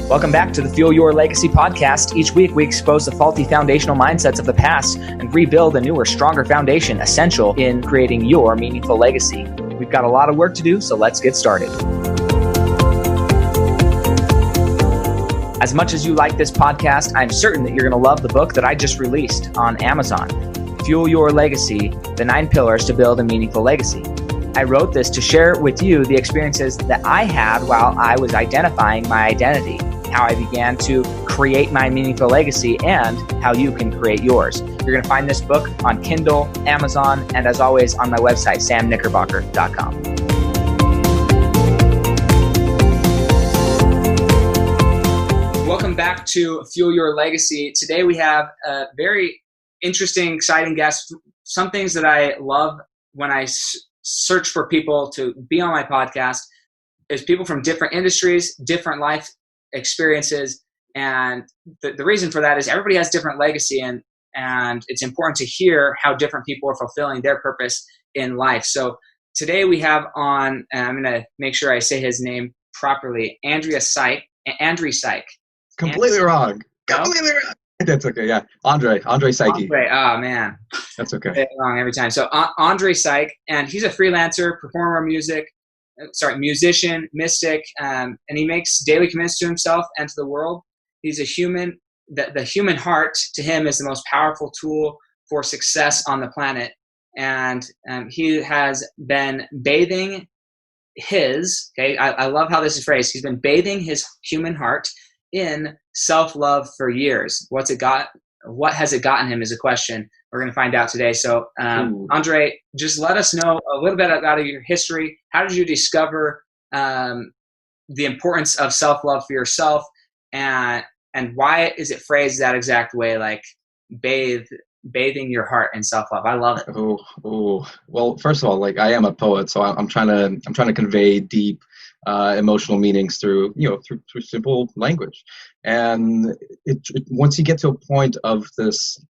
Welcome back to the Fuel Your Legacy podcast. Each week, we expose the faulty foundational mindsets of the past and rebuild a newer, stronger foundation essential in creating your meaningful legacy. We've got a lot of work to do, so let's get started. As much as you like this podcast, I'm certain that you're going to love the book that I just released on Amazon, Fuel Your Legacy, The 9 Pillars to Build a Meaningful Legacy. I wrote this to share with you the experiences that I had while I was identifying my identity, how I began to create my meaningful legacy, and how you can create yours. You're going to find this book on Kindle, Amazon, and as always on my website, samknickerbocker.com. Welcome back to Fuel Your Legacy. Today we have a very interesting, exciting guest. Some things that I love when I search for people to be on my podcast is people from different industries, different life experiences. And the reason for that is everybody has different legacy, and it's important to hear how different people are fulfilling their purpose in life. So today we have on, and I'm going to make sure I say his name properly, Andrey Psyche. Completely wrong. Completely wrong. That's okay. Yeah. Andrey Psyche. Andrey. Oh man. That's okay. I get it wrong every time. So Andrey Psyche, and he's a freelancer, performer, musician, mystic, and he makes daily commitments to himself and to the world. He's a human. The human heart to him is the most powerful tool for success on the planet. And he has been bathing his, I love how this is phrased. He's been bathing his human heart in self-love for years. What has it gotten him is a question we're going to find out today. So Andrey, just let us know a little bit about your history. How did you discover the importance of self-love for yourself, and why is it phrased that exact way, like bathing your heart in self-love? I love it. Well, first of all, like, I am a poet, so I'm trying to convey deep emotional meanings through simple language. And once you get to a point of this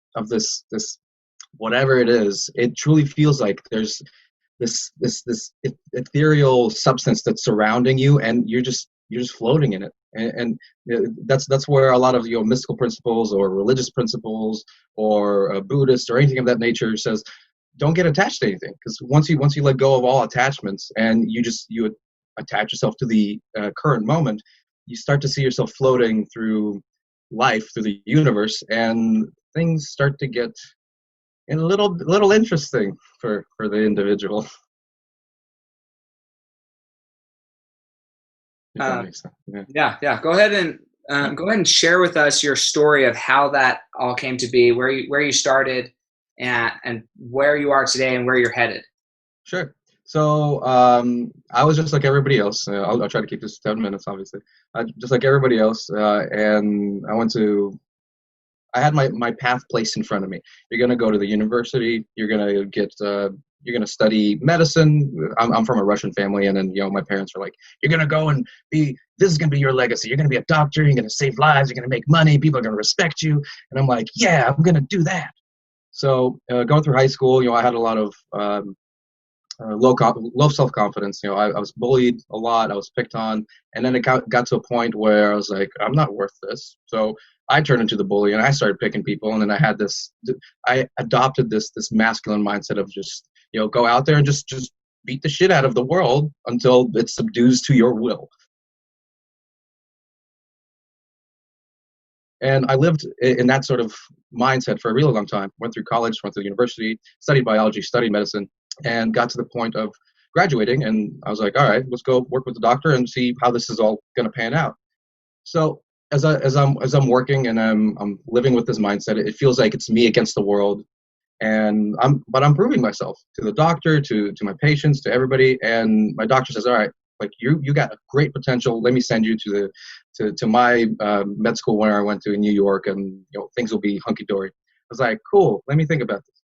whatever it is, it truly feels like there's this ethereal substance that's surrounding you, and you're just floating in it. And that's where a lot of mystical principles or religious principles or Buddhist or anything of that nature says, don't get attached to anything, because once you let go of all attachments and you attach yourself to the current moment, you start to see yourself floating through life, through the universe, and things start to get a little interesting for the individual. Yeah. Go ahead and share with us your story of how that all came to be, where you started, and where you are today and where you're headed. Sure. So I was just like everybody else. I'll try to keep this 10 minutes, obviously. Just like everybody else, and I had my path placed in front of me. You're going to go to the university. You're going to study medicine. I'm from a Russian family, and then my parents are like, you're going to go and this is going to be your legacy. You're going to be a doctor. You're going to save lives. You're going to make money. People are going to respect you. And I'm like, yeah, I'm going to do that. So going through high school, I had a lot of low self-confidence. I was bullied a lot. I was picked on, and then it got to a point where I was like, I'm not worth this. So I turned into the bully, and I started picking people. And then I adopted this masculine mindset of just go out there and just beat the shit out of the world until it subdues to your will. And I lived in that sort of mindset for a really long time. Went through college, went to university, studied biology, studied medicine, and got to the point of graduating. And I was like, all right, let's go work with the doctor and see how this is all going to pan out. So as I'm working and I'm living with this mindset, it feels like it's me against the world. And I'm proving myself to the doctor, to my patients, to everybody. And my doctor says, all right, like you got a great potential. Let me send you to my med school where I went to in New York, and things will be hunky dory. I was like, cool. Let me think about this.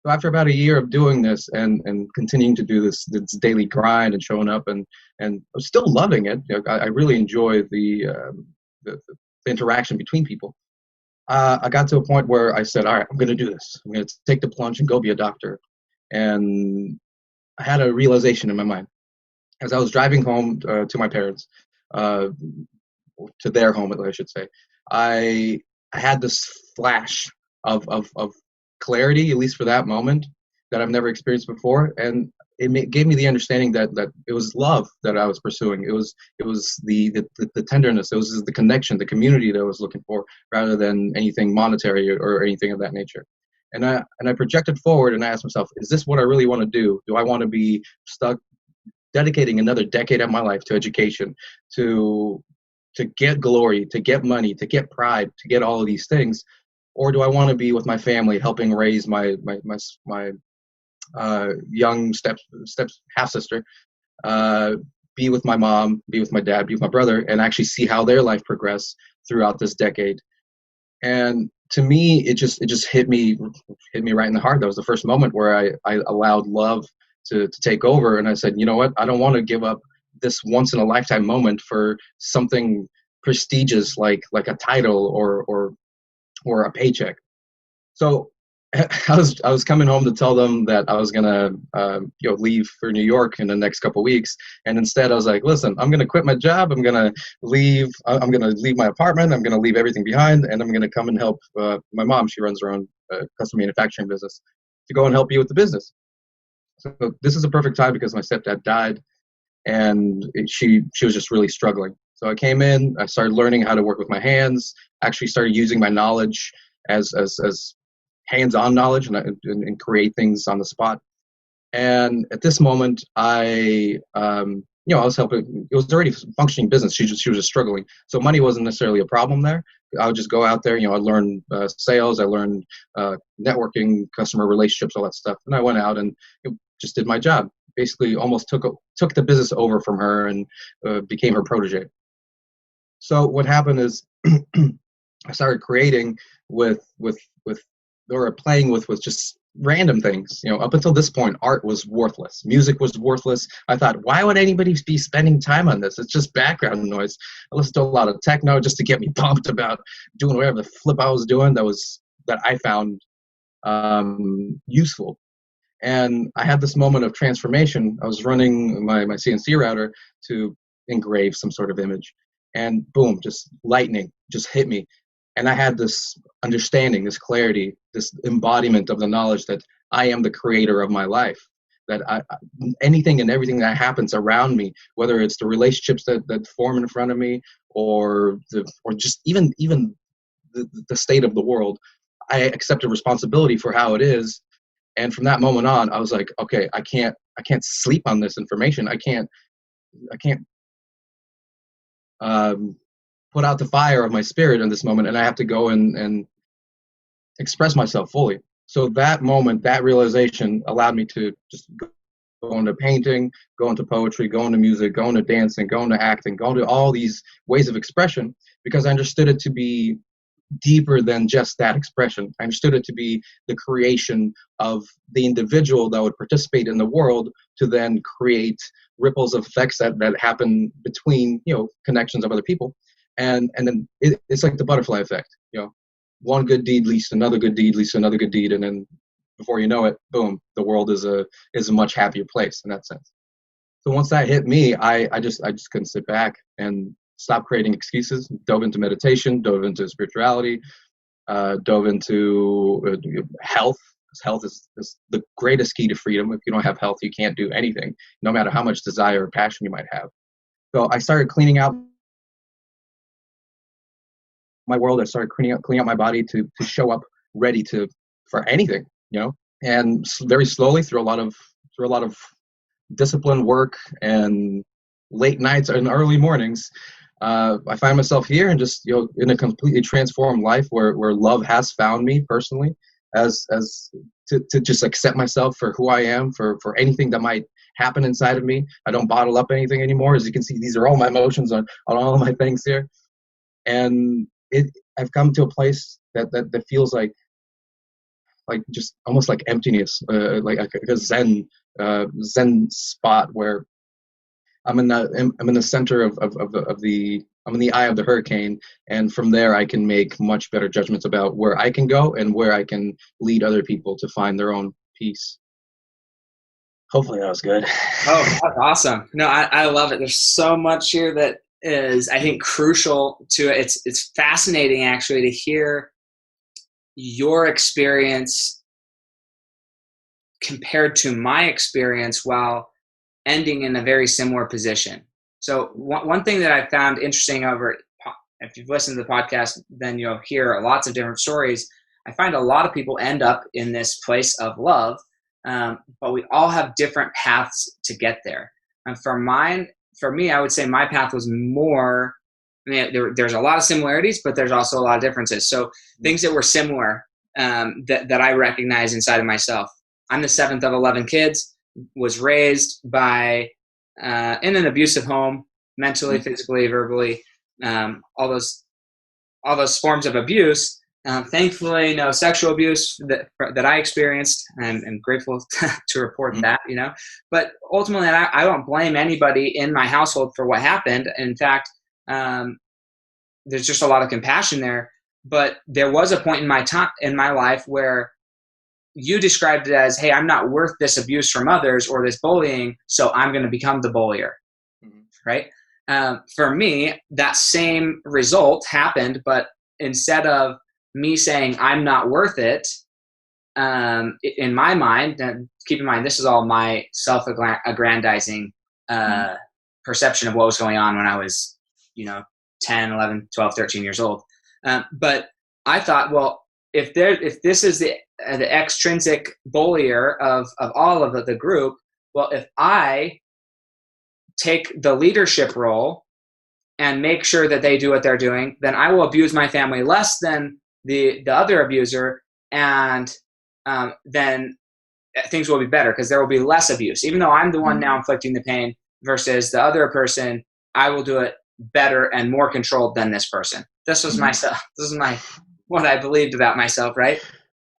So after about a year of doing this and continuing to do this daily grind and showing up and I'm still loving it. I really enjoy the interaction between people. I got to a point where I said, all right, I'm going to do this. I'm going to take the plunge and go be a doctor. And I had a realization in my mind. As I was driving home to my parents, to their home, I should say. I had this flash of clarity, at least for that moment, that I've never experienced before, and gave me the understanding that it was love that I was pursuing. It was the tenderness. It was the connection, the community that I was looking for, rather than anything monetary or anything of that nature. And I projected forward and I asked myself, is this what I really want to do? Do I want to be stuck dedicating another decade of my life to education, to get glory, to get money, to get pride, to get all of these things, or do I want to be with my family, helping raise my young step half sister, be with my mom, be with my dad, be with my brother, and actually see how their life progress throughout this decade. And to me, it just hit me right in the heart. That was the first moment where I allowed love to take over, and I said, you know what, I don't want to give up this once in a lifetime moment for something prestigious like a title or a paycheck. So I was coming home to tell them that I was gonna leave for New York in the next couple of weeks, and instead I was like, listen, I'm gonna quit my job. I'm gonna leave. I'm gonna leave my apartment. I'm gonna leave everything behind, and I'm gonna come and help my mom. She runs her own custom manufacturing business, to go and help you with the business. So this is a perfect time because my stepdad died, and she was just really struggling. So I came in. I started learning how to work with my hands. Actually started using my knowledge as hands-on knowledge and create things on the spot. And at this moment, I was helping. It was already a functioning business. She was just struggling. So money wasn't necessarily a problem there. I would just go out there. I learned sales. I learned networking, customer relationships, all that stuff. And I went out and just did my job. Basically, almost took the business over from her and became her protege. So what happened is I started creating with or playing with just random things. Up until this point, art was worthless. Music was worthless. I thought, why would anybody be spending time on this? It's just background noise. I listened to a lot of techno just to get me pumped about doing whatever the flip I was doing that I found useful. And I had this moment of transformation. I was running my CNC router to engrave some sort of image, and boom, just lightning just hit me. And I had this understanding, this clarity, this embodiment of the knowledge that I am the creator of my life, that anything and everything that happens around me, whether it's the relationships that form in front of me, or just even the state of the world, I accepted responsibility for how it is. And from that moment on, I was like, okay, I can't sleep on this information. I can't put out the fire of my spirit in this moment, and I have to go and express myself fully. So that moment, that realization allowed me to just go into painting, go into poetry, go into music, go into dancing, go into acting, go into all these ways of expression, because I understood it to be deeper than just that expression. I understood it to be the creation of the individual that would participate in the world to then create ripples of effects that happen between connections of other people. And then it's like the butterfly effect. One good deed leads to another good deed, leads to another good deed, and then before you know it, boom, the world is a much happier place in that sense. So once that hit me, I just couldn't sit back and stop creating excuses. Dove into meditation, dove into spirituality, dove into health. Health is the greatest key to freedom. If you don't have health, you can't do anything, no matter how much desire or passion you might have. So I started cleaning out my world. I started cleaning out my body to show up ready for anything, and very slowly through a lot of disciplined work and late nights and early mornings, I find myself here and just in a completely transformed life where love has found me personally, as to just accept myself for who I am, for anything that might happen inside of me. I don't bottle up anything anymore. As you can see, these are all my emotions on all of my things here, and I've come to a place that feels like just almost like emptiness, like a zen spot where I'm in the center of I'm in the eye of the hurricane, and from there I can make much better judgments about where I can go and where I can lead other people to find their own peace. Hopefully that was good. Oh, that's awesome. No, I love it. There's so much here that is, I think, crucial to it. It's fascinating actually to hear your experience compared to my experience while ending in a very similar position. So one thing that I found interesting if you've listened to the podcast, then you'll hear lots of different stories. I find a lot of people end up in this place of love, but we all have different paths to get there. And for me, I would say my path was more, I mean, there's a lot of similarities, but there's also a lot of differences. So things that were similar that I recognize inside of myself. I'm the 7th of 11 kids, was raised in an abusive home, mentally, physically, verbally, all those forms of abuse. Thankfully, no sexual abuse that I experienced. I'm grateful to report that, but ultimately I don't blame anybody in my household for what happened. In fact, there's just a lot of compassion there, but there was a point in my life where you described it as, hey, I'm not worth this abuse from others or this bullying, so I'm going to become the bullier, right? For me, that same result happened, but instead of me saying I'm not worth it, in my mind, and keep in mind, this is all my self-aggrandizing perception of what was going on when I was, 10, 11, 12, 13 years old. But I thought, well, if this is the extrinsic bullier of all of the group, well, if I take the leadership role and make sure that they do what they're doing, then I will abuse my family less than the other abuser, and then things will be better because there will be less abuse. Even though I'm the one now inflicting the pain versus the other person, I will do it better and more controlled than this person. This was myself. This is what I believed about myself, right?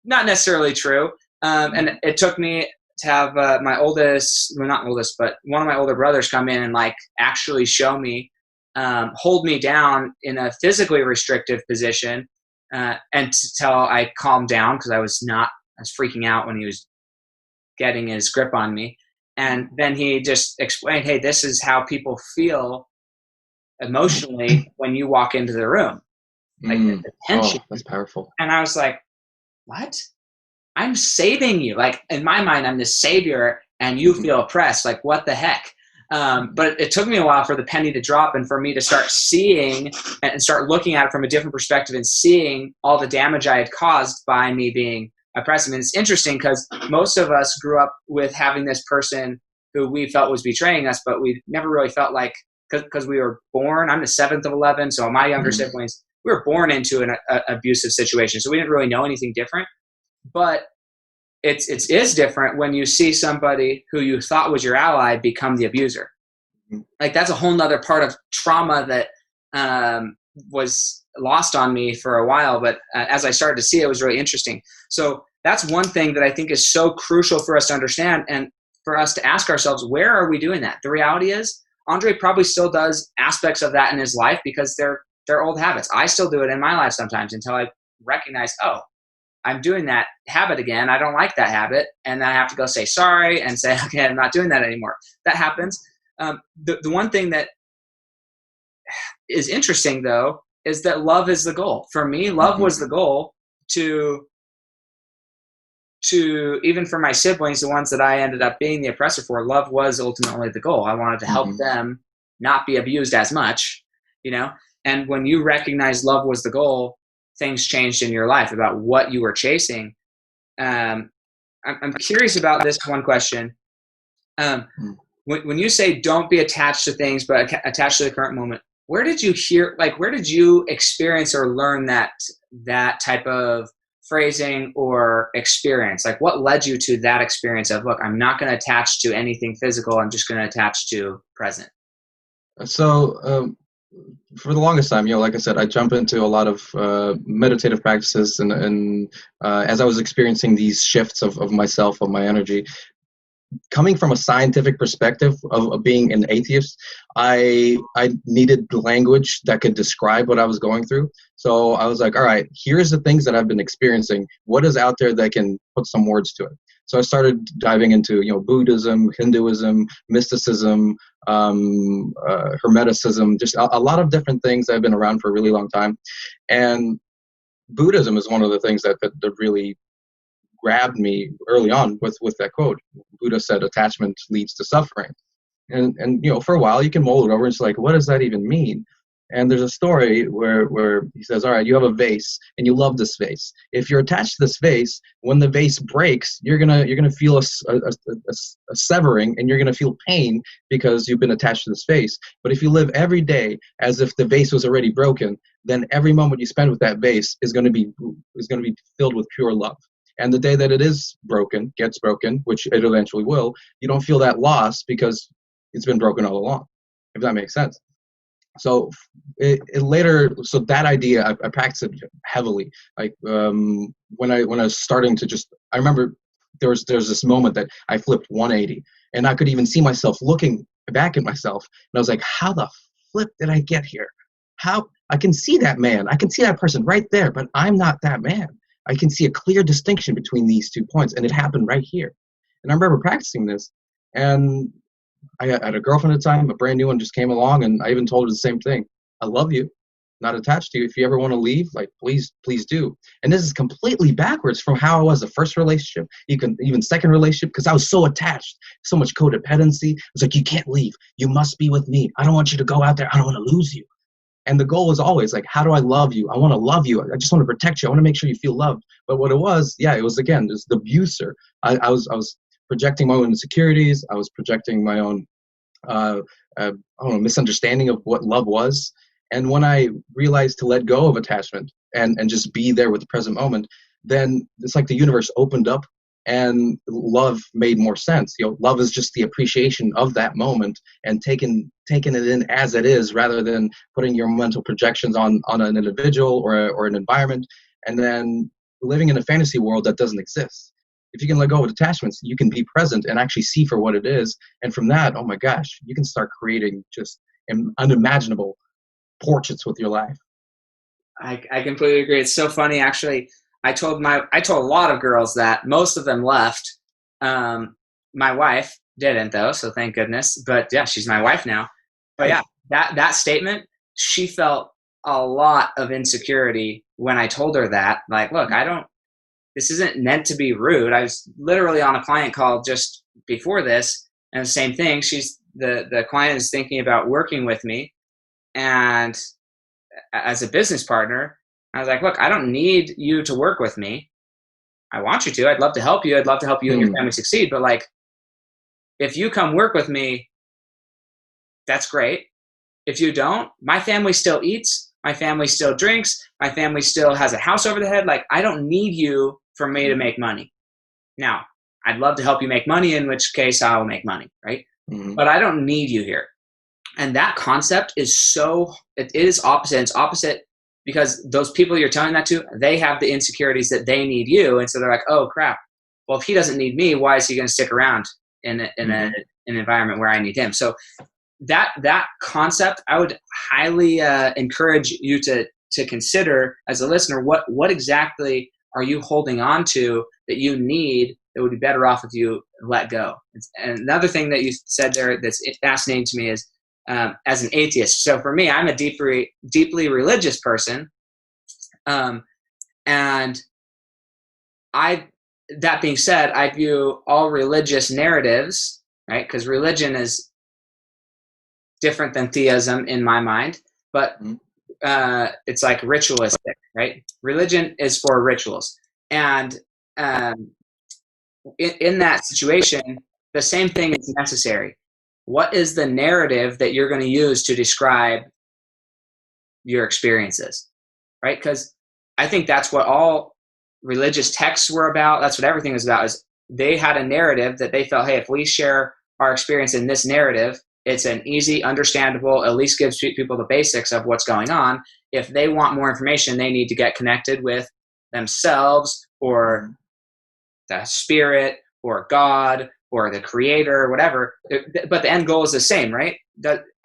Not necessarily true. And it took me to have my oldest, well, not oldest, but one of my older brothers come in and actually show me, hold me down in a physically restrictive position, and until I calmed down because I was freaking out when he was getting his grip on me. And then he just explained, hey, this is how people feel emotionally when you walk into the room. The tension. Oh, that's powerful. And I was like, what? I'm saving you. In my mind, I'm the savior and you feel oppressed. What the heck? But it took me a while for the penny to drop and for me to start seeing and start looking at it from a different perspective and seeing all the damage I had caused by me being oppressive. And it's interesting because most of us grew up with having this person who we felt was betraying us, but we never really felt because we were born, I'm the 7th of 11, so my younger siblings, we were born into an abusive situation, so we didn't really know anything different. But it is different when you see somebody who you thought was your ally become the abuser. That's a whole nother part of trauma that was lost on me for a while, but as I started to see it was really interesting. So that's one thing that I think is so crucial for us to understand and for us to ask ourselves, where are we doing that? The reality is Andrey probably still does aspects of that in his life because they're old habits. I still do it in my life sometimes until I recognize, oh, I'm doing that habit again. I don't like that habit. And I have to go say sorry and say, okay, I'm not doing that anymore. That happens. The one thing that is interesting though, is that love is the goal. For me, love was the goal to even for my siblings, the ones that I ended up being the oppressor for, love was ultimately the goal. I wanted to help them not be abused as much, and when you recognize love was the goal, things changed in your life about what you were chasing. I'm curious about this one question. When you say don't be attached to things, but attached to the current moment, where did you experience or learn that type of phrasing or experience? What led you to that experience of, look, I'm not going to attach to anything physical. I'm just going to attach to present. So, for the longest time, like I said, I jump into a lot of meditative practices, and as I was experiencing these shifts of myself, of my energy, coming from a scientific perspective of being an atheist, I needed language that could describe what I was going through. So I was like, all right, here's the things that I've been experiencing. What is out there that can put some words to it? So I started diving into, Buddhism, Hinduism, mysticism, Hermeticism, just a lot of different things that have been around for a really long time. And Buddhism is one of the things that really grabbed me early on with that quote. Buddha said attachment leads to suffering. And for a while you can mull it over and it's like, what does that even mean? And there's a story where he says, all right, you have a vase and you love this vase. If you're attached to this vase, when the vase breaks, you're gonna feel a severing, and you're gonna feel pain because you've been attached to this vase. But if you live every day as if the vase was already broken, then every moment you spend with that vase is gonna be filled with pure love. And the day that it gets broken, which it eventually will, you don't feel that loss because it's been broken all along, if that makes sense. So so that idea, I practiced it heavily. Like when I was starting to I remember there was this moment that I flipped 180, and I could even see myself looking back at myself, and I was like, how the flip did I get here? How I can see that man, I can see that person right there, but I'm not that man. I can see a clear distinction between these 2 points, and it happened right here. And I remember practicing this, and I had a girlfriend at the time, a brand new one just came along, and I even told her the same thing. I love you, not attached to you. If you ever want to leave, like, please do. And this is completely backwards from how I was the first relationship, even second relationship, because I was so attached, so much codependency. It was like, you can't leave. You must be with me. I don't want you to go out there. I don't want to lose you. And the goal was always like, how do I love you? I want to love you. I just want to protect you. I want to make sure you feel loved. But what it was, it was, again, just the abuser. I was projecting my own insecurities. I was projecting my own, misunderstanding of what love was. And when I realized to let go of attachment and just be there with the present moment, then it's like the universe opened up and love made more sense. Love is just the appreciation of that moment and taking it in as it is, rather than putting your mental projections on an individual or an environment, and then living in a fantasy world that doesn't exist. If you can let go of attachments, you can be present and actually see for what it is. And from that, oh my gosh, you can start creating just unimaginable portraits with your life. I completely agree. It's so funny, actually. I told a lot of girls that. Most of them left. My wife didn't, though, so thank goodness. But yeah, she's my wife now. But yeah, that statement, she felt a lot of insecurity when I told her that. Like, look, this isn't meant to be rude. I was literally on a client call just before this, and the same thing. The client is thinking about working with me, and as a business partner, I was like, look, I don't need you to work with me. I want you to. I'd love to help you. I'd love to help you and your family succeed. But like, if you come work with me, that's great. If you don't, my family still eats. My family still drinks. My family still has a house over the head. Like, I don't need you for me to make money. Now, I'd love to help you make money, in which case I'll make money, right? Mm-hmm. But I don't need you here. And that concept is it is opposite. It's opposite because those people you're telling that to, they have the insecurities that they need you. And so they're like, oh crap, well, if he doesn't need me, why is he going to stick around in an environment where I need him? So that concept, I would highly encourage you to consider as a listener, what exactly are you holding on to that you need that would be better off if you let go? And another thing that you said there that's fascinating to me is, as an atheist. So for me, I'm a deeply religious person. And that being said, I view all religious narratives, right? Because religion is different than theism in my mind, but it's like ritualistic, right? Religion is for rituals. And in that situation, the same thing is necessary. What is the narrative that you're going to use to describe your experiences, right? Because I think that's what all religious texts were about. That's what everything was about, is they had a narrative that they felt, hey, if we share our experience in this narrative, it's an easy, understandable, at least gives people the basics of what's going on. If they want more information, they need to get connected with themselves or the spirit or God or the creator or whatever. But the end goal is the same, right?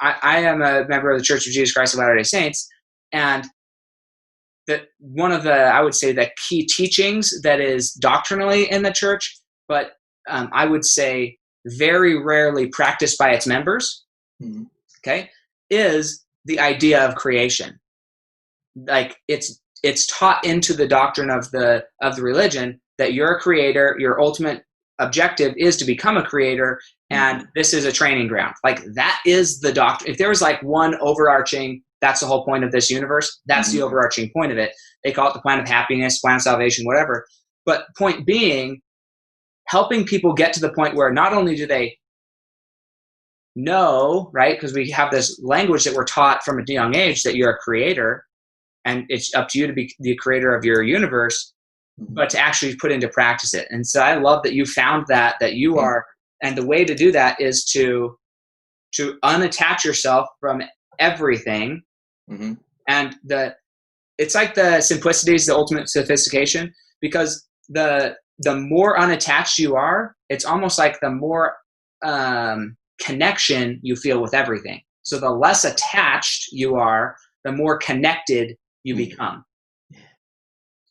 I am a member of the Church of Jesus Christ of Latter-day Saints, and one of the, I would say, the key teachings that is doctrinally in the church, but I would say very rarely practiced by its members, Mm-hmm. Okay, is the idea of creation. Like it's taught into the doctrine of the religion that you're a creator, your ultimate objective is to become a creator, and this is a training ground. Like that is the doctrine. If there was like one overarching, that's the whole point of this universe, that's the overarching point of it. They call it the plan of happiness, plan of salvation, whatever. But point being, helping people get to the point where not only do they know, right? Because we have this language that we're taught from a young age that you're a creator and it's up to you to be the creator of your universe, but to actually put into practice it. And so I love that you found that you are, and the way to do that is to unattach yourself from everything. And it's like the simplicity is the ultimate sophistication, because the more unattached you are, it's almost like the more connection you feel with everything. So the less attached you are, the more connected you become,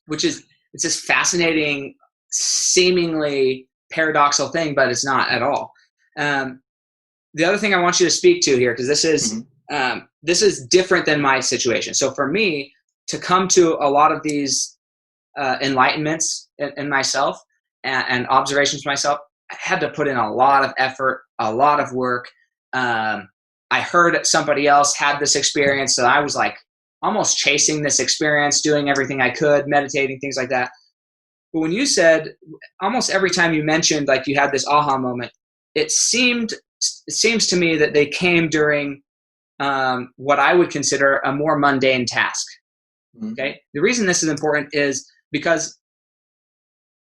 which is, it's this fascinating, seemingly paradoxical thing, but it's not at all. The other thing I want you to speak to here, because this is different than my situation. So for me to come to a lot of these enlightenments in myself and observations of myself, I had to put in a lot of effort, a lot of work. I heard somebody else had this experience, so I was like almost chasing this experience, doing everything I could, meditating, things like that. But when you said, almost every time you mentioned like you had this aha moment, it seems to me that they came during what I would consider a more mundane task. Okay. The reason this is important is because,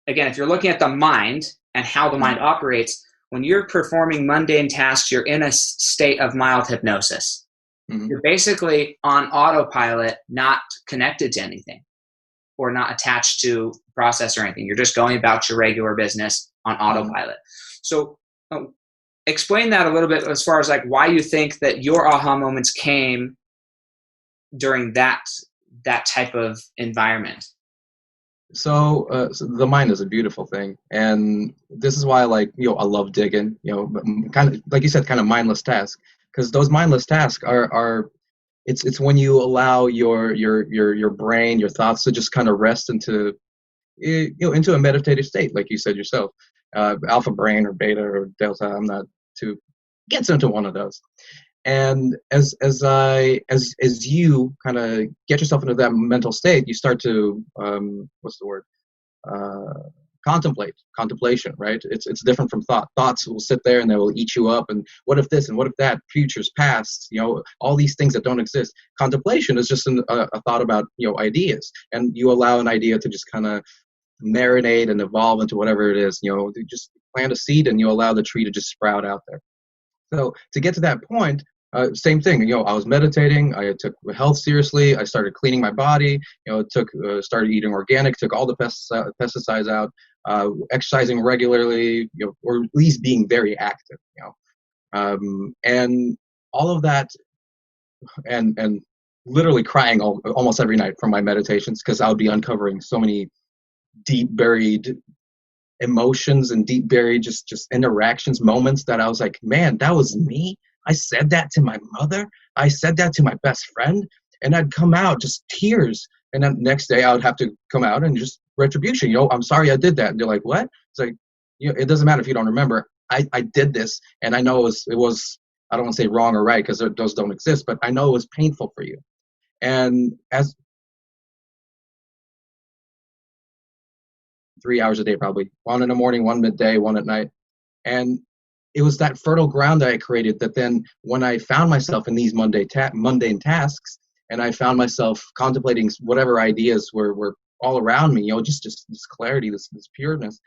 again, if you're looking at the mind and how the mind operates, when you're performing mundane tasks, you're in a state of mild hypnosis. You're basically on autopilot, not connected to anything or not attached to process or anything. You're just going about your regular business on autopilot. So explain that a little bit as far as like why you think that your aha moments came during that type of environment. So the mind is a beautiful thing, and this is why, like, I love digging. Kind of like you said, kind of mindless tasks, because those mindless tasks are it's when you allow your brain, your thoughts to just kind of rest into into a meditative state, like you said yourself, alpha brain or beta or delta. I'm not too gets into one of those. And as you kind of get yourself into that mental state, you start to what's the word? Contemplation, right? It's different from thought. Thoughts will sit there and they will eat you up. And what if this and what if that? Futures, past, all these things that don't exist. Contemplation is just a thought about ideas, and you allow an idea to just kind of marinate and evolve into whatever it is. You just plant a seed and you allow the tree to just sprout out there. So to get to that point, same thing. I was meditating. I took health seriously. I started cleaning my body. Started eating organic. Took all the pesticides out. Exercising regularly. Or at least being very active. And all of that, and literally crying almost every night from my meditations, because I would be uncovering so many deep buried emotions and deep buried just interactions, moments that I was like, man, that was me. I said that to my mother. I said that to my best friend, and I'd come out just tears. And then next day I would have to come out and just retribution. I'm sorry I did that. And they're like, what? It's like, it doesn't matter if you don't remember. I did this, and I know it was I don't want to say wrong or right, because those don't exist, but I know it was painful for you. And as 3 hours a day, probably one in the morning, one midday, one at night. And it was that fertile ground that I created that then when I found myself in these mundane tasks, and I found myself contemplating whatever ideas were all around me, just this clarity, this pureness,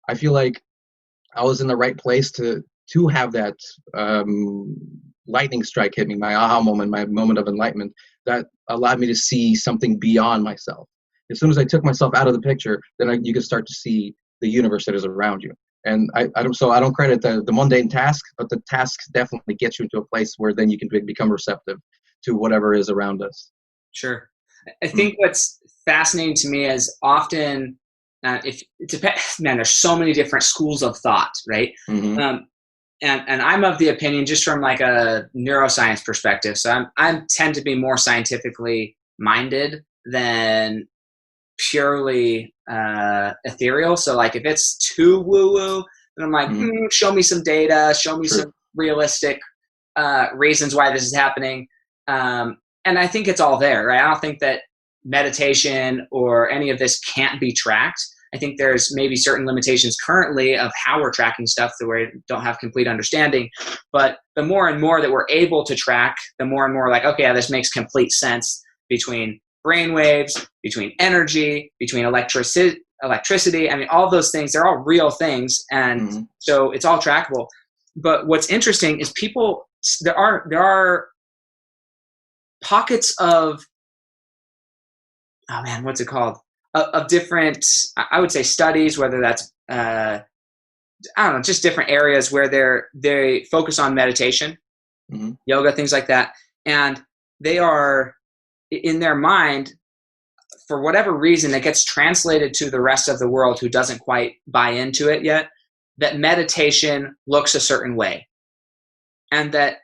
I feel like I was in the right place to have that lightning strike hit me, my aha moment, my moment of enlightenment that allowed me to see something beyond myself. As soon as I took myself out of the picture, then you can start to see the universe that is around you. And I don't credit the mundane task, but the tasks definitely get you into a place where then you can become receptive to whatever is around us. Sure. I think what's fascinating to me is often, if it depends, man, there's so many different schools of thought, right? and I'm of the opinion, just from like a neuroscience perspective. So I tend to be more scientifically minded than purely ethereal. So like if it's too woo woo, then I'm like, show me some data, show me some realistic reasons why this is happening. And I think it's all there, right? I don't think that meditation or any of this can't be tracked. I think there's maybe certain limitations currently of how we're tracking stuff that we don't have complete understanding. But the more and more that we're able to track, the more and more like, okay, yeah, this makes complete sense between brain waves, between energy, between electricity. I mean, all those things, they're all real things. And so it's all trackable. But what's interesting is there are pockets of, oh man, what's it called? Of different, I would say, studies, whether that's, I don't know, just different areas where they focus on meditation, yoga, things like that. And they are, in their mind, for whatever reason, it gets translated to the rest of the world who doesn't quite buy into it yet, that meditation looks a certain way. And that,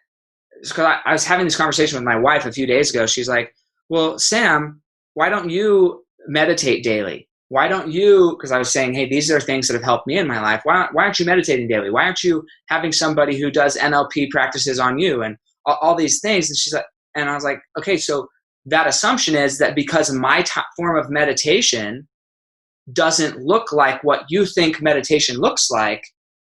because I was having this conversation with my wife a few days ago. She's like, well, Sam, why don't you meditate daily? Why don't you, because I was saying, hey, these are things that have helped me in my life. Why aren't you meditating daily? Why aren't you having somebody who does NLP practices on you and all these things? And she's like, and I was like, okay, so that assumption is that because my form of meditation doesn't look like what you think meditation looks like,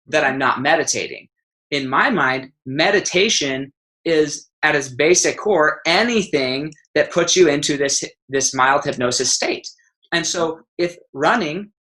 that I'm not meditating. In my mind, meditation is at its basic core anything that puts you into this mild hypnosis state. And so if running,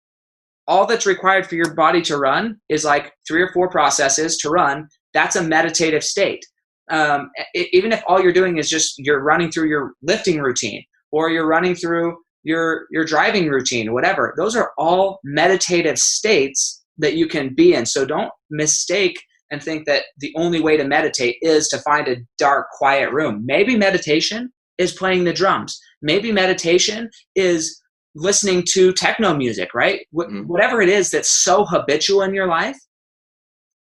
all that's required for your body to run is like 3 or 4 processes to run, that's a meditative state. Even if all you're doing is just you're running through your lifting routine, or you're running through your driving routine, whatever, those are all meditative states that you can be in. So don't mistake and think that the only way to meditate is to find a dark, quiet room. Maybe meditation is playing the drums. Maybe meditation is listening to techno music, right? Whatever it is that's so habitual in your life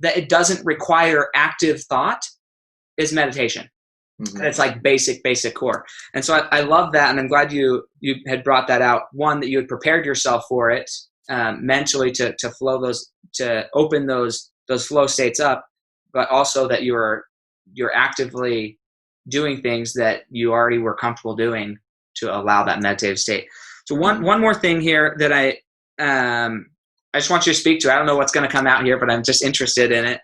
that it doesn't require active thought is meditation. And it's like basic core. And so I love that. And I'm glad you had brought that out. One, that you had prepared yourself for it mentally to flow to open those flow states up, but also that you're actively doing things that you already were comfortable doing to allow that meditative state. So one more thing here that I just want you to speak to. I don't know what's going to come out here, but I'm just interested in it.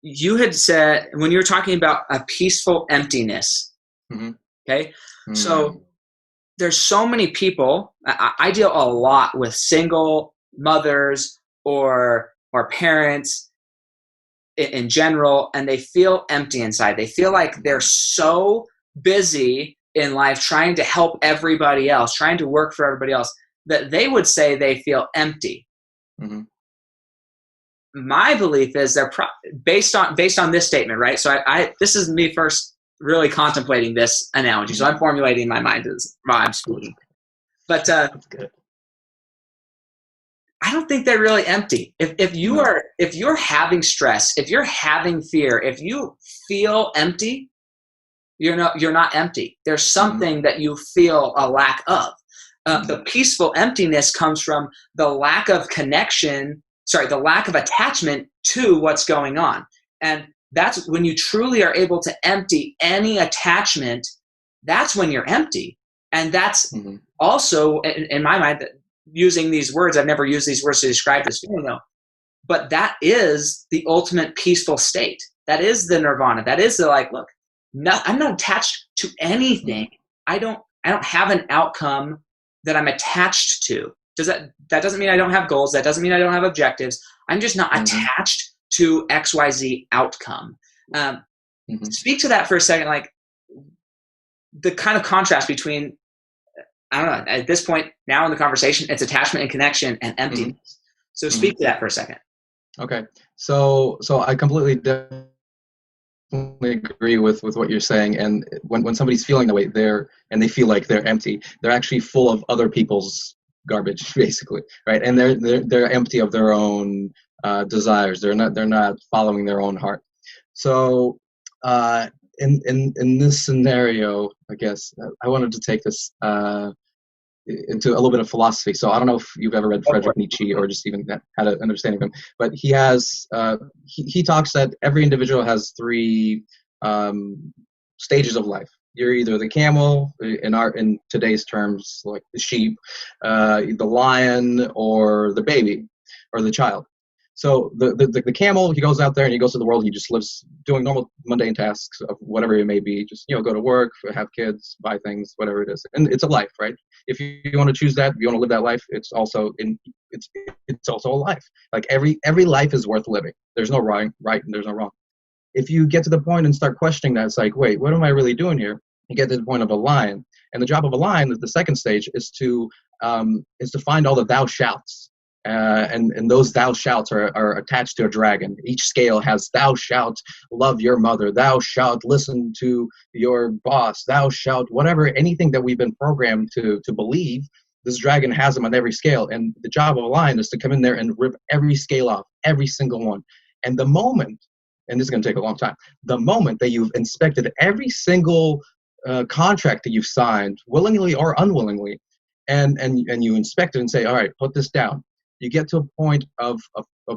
You had said, when you were talking about a peaceful emptiness, okay? So there's so many people. I deal a lot with single mothers or parents in general, and they feel empty inside. They feel like they're so busy in life trying to help everybody else, trying to work for everybody else, that they would say they feel empty. My belief is they're based on this statement, right? So this is me first really contemplating this analogy. So I'm formulating in my mind as I'm speaking. But that's good. I don't think they're really empty. If you're having stress, if you're having fear, if you feel empty, you're not empty. There's something that you feel a lack of. The peaceful emptiness comes from the lack of the lack of attachment to what's going on. And that's when you truly are able to empty any attachment. That's when you're empty. And that's also, in my mind, using these words, I've never used these words to describe this feeling though, but that is the ultimate peaceful state. That is the nirvana. That is the like, look, I'm not attached to anything. I don't have an outcome that I'm attached to. That doesn't mean I don't have goals. That doesn't mean I don't have objectives. I'm just not attached to XYZ outcome. Speak to that for a second, like the kind of contrast between, I don't know, at this point now in the conversation, it's attachment and connection and emptiness. So speak to that for a second. Okay. So I completely definitely agree with what you're saying. And when somebody's feeling that way, they feel like they're empty, they're actually full of other people's garbage, basically, right? And they're empty of their own desires. They're not following their own heart. So in this scenario, I guess I wanted to take this into a little bit of philosophy. So I don't know if you've ever read Friedrich Nietzsche or just even had an understanding of him, but he has he talks that every individual has three stages of life. You're either the camel in today's terms, like the sheep, the lion, or the baby, or the child. So the camel, he goes out there and he goes to the world and he just lives doing normal mundane tasks of whatever it may be. Just, go to work, have kids, buy things, whatever it is. And it's a life, right? If you want to choose that, if you want to live that life, it's also a life. Like every life is worth living. There's no right and there's no wrong. If you get to the point and start questioning that, it's like, wait, what am I really doing here? You get to the point of a lion. And the job of a lion, the second stage, is to find all the thou shalts. And those thou shalts are attached to a dragon. Each scale has thou shalt love your mother, thou shalt listen to your boss, thou shalt whatever, anything that we've been programmed to believe. This dragon has them on every scale, and the job of a lion is to come in there and rip every scale off, every single one. And the moment, and this is going to take a long time, the moment that you've inspected every single contract that you've signed, willingly or unwillingly, and you inspect it and say, all right, put this down. You get to a point of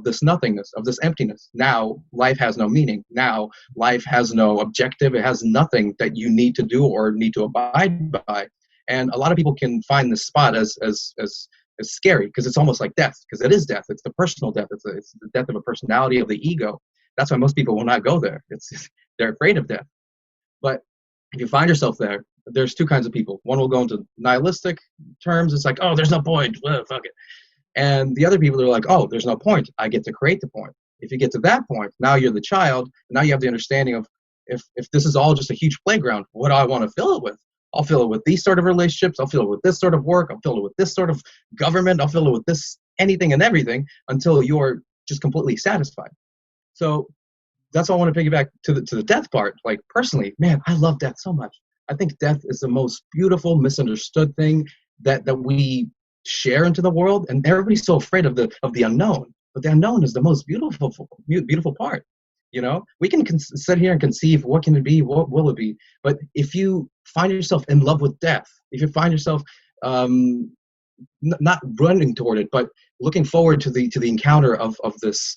this nothingness, of this emptiness. Now life has no meaning. Now life has no objective. It has nothing that you need to do or need to abide by. And a lot of people can find this spot as scary, because it's almost like death, because it is death. It's the personal death. It's the death of a personality, of the ego. That's why most people will not go there. They're afraid of death. But if you find yourself there, there's two kinds of people. One will go into nihilistic terms. It's like, oh, there's no point. Well, fuck it. And the other people are like, oh, there's no point. I get to create the point. If you get to that point, now you're the child. Now you have the understanding of, if this is all just a huge playground, what do I want to fill it with? I'll fill it with these sort of relationships. I'll fill it with this sort of work. I'll fill it with this sort of government. I'll fill it with this, anything and everything, until you're just completely satisfied. So that's why I want to piggyback to the death part. Like, personally, man, I love death so much. I think death is the most beautiful, misunderstood thing that we share into the world, and everybody's so afraid of the unknown. But the unknown is the most beautiful part. We can sit here and conceive, what can it be, what will it be? But if you find yourself in love with death, if you find yourself not running toward it, but looking forward to the encounter of this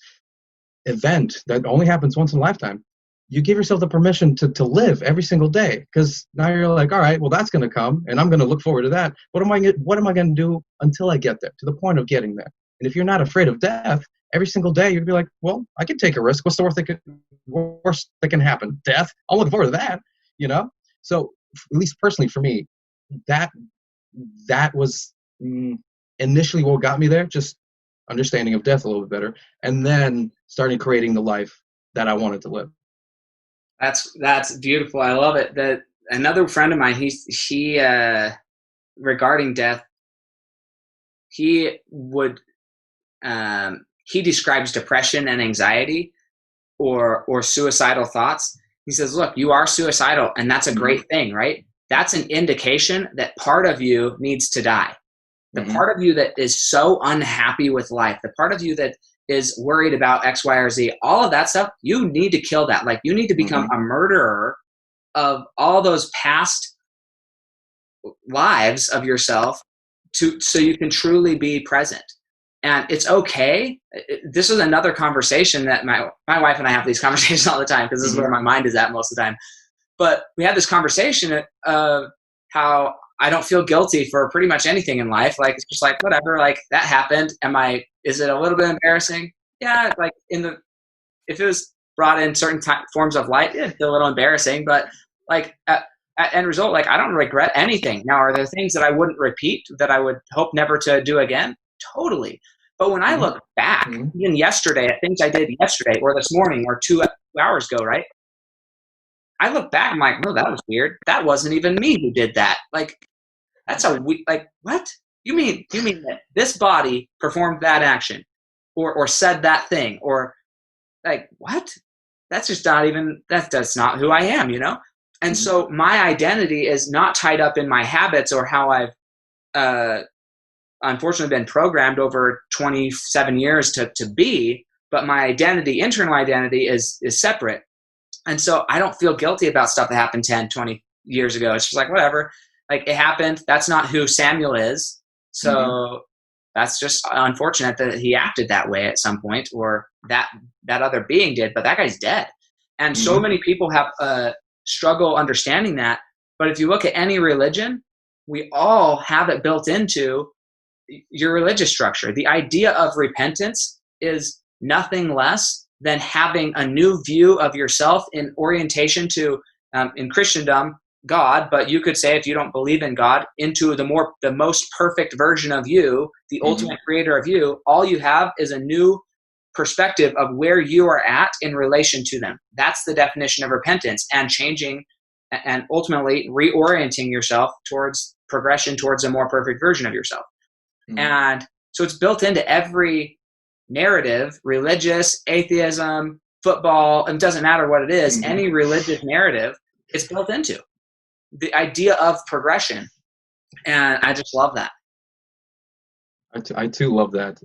event that only happens once in a lifetime, you give yourself the permission to live every single day, because now you're like, all right, well, that's going to come, and I'm going to look forward to that. What am I going to do until I get there, to the point of getting there? And if you're not afraid of death, every single day you'd be like, well, I can take a risk. What's the worst that can happen? Death. I'm looking forward to that. So at least personally for me, that was initially what got me there, just understanding of death a little bit better, and then starting creating the life that I wanted to live. That's beautiful. I love it. Another friend of mine, he regarding death, he describes depression and anxiety or suicidal thoughts. He says, look, you are suicidal, and that's a great thing, right? That's an indication that part of you needs to die. The part of you that is so unhappy with life, the part of you that is worried about X, Y, or Z, all of that stuff, you need to kill that. Like, you need to become a murderer of all those past lives of yourself so you can truly be present. And it's okay. This is another conversation that my wife and I have these conversations all the time, because this is where my mind is at most of the time. But we had this conversation of how I don't feel guilty for pretty much anything in life. Like, it's just like, whatever, like, that happened. Is it a little bit embarrassing? Yeah. Like, if it was brought in certain forms of light, it'd feel a little embarrassing, but like at end result, like, I don't regret anything. Now, are there things that I wouldn't repeat, that I would hope never to do again? Totally. But when I look back, even yesterday, at things I did yesterday or this morning or 2 hours ago, right? I look back, I'm like, no, that was weird. That wasn't even me who did that. Like, that's like, what? You mean that this body performed that action or said that thing, or like, what? That's just that's not who I am, And so my identity is not tied up in my habits or how I've unfortunately been programmed over 27 years to be. but my identity, internal identity is separate. And so I don't feel guilty about stuff that happened 10, 20 years ago. It's just like, whatever, like it happened. That's not who Samuel is. So that's just unfortunate that he acted that way at some point, or that other being did, but that guy's dead. And so many people have struggle understanding that. But if you look at any religion, we all have it built into your religious structure. The idea of repentance is nothing less than having a new view of yourself in orientation to, in Christendom, God, but you could say, if you don't believe in God, into the most perfect version of you, the ultimate creator of you. All you have is a new perspective of where you are at in relation to them. That's the definition of repentance, and changing and ultimately reorienting yourself towards progression towards a more perfect version of yourself. And so it's built into every narrative, religious, atheism, football, it doesn't matter what it is, any religious narrative, it's built into the idea of progression. And I just love that. I too love that.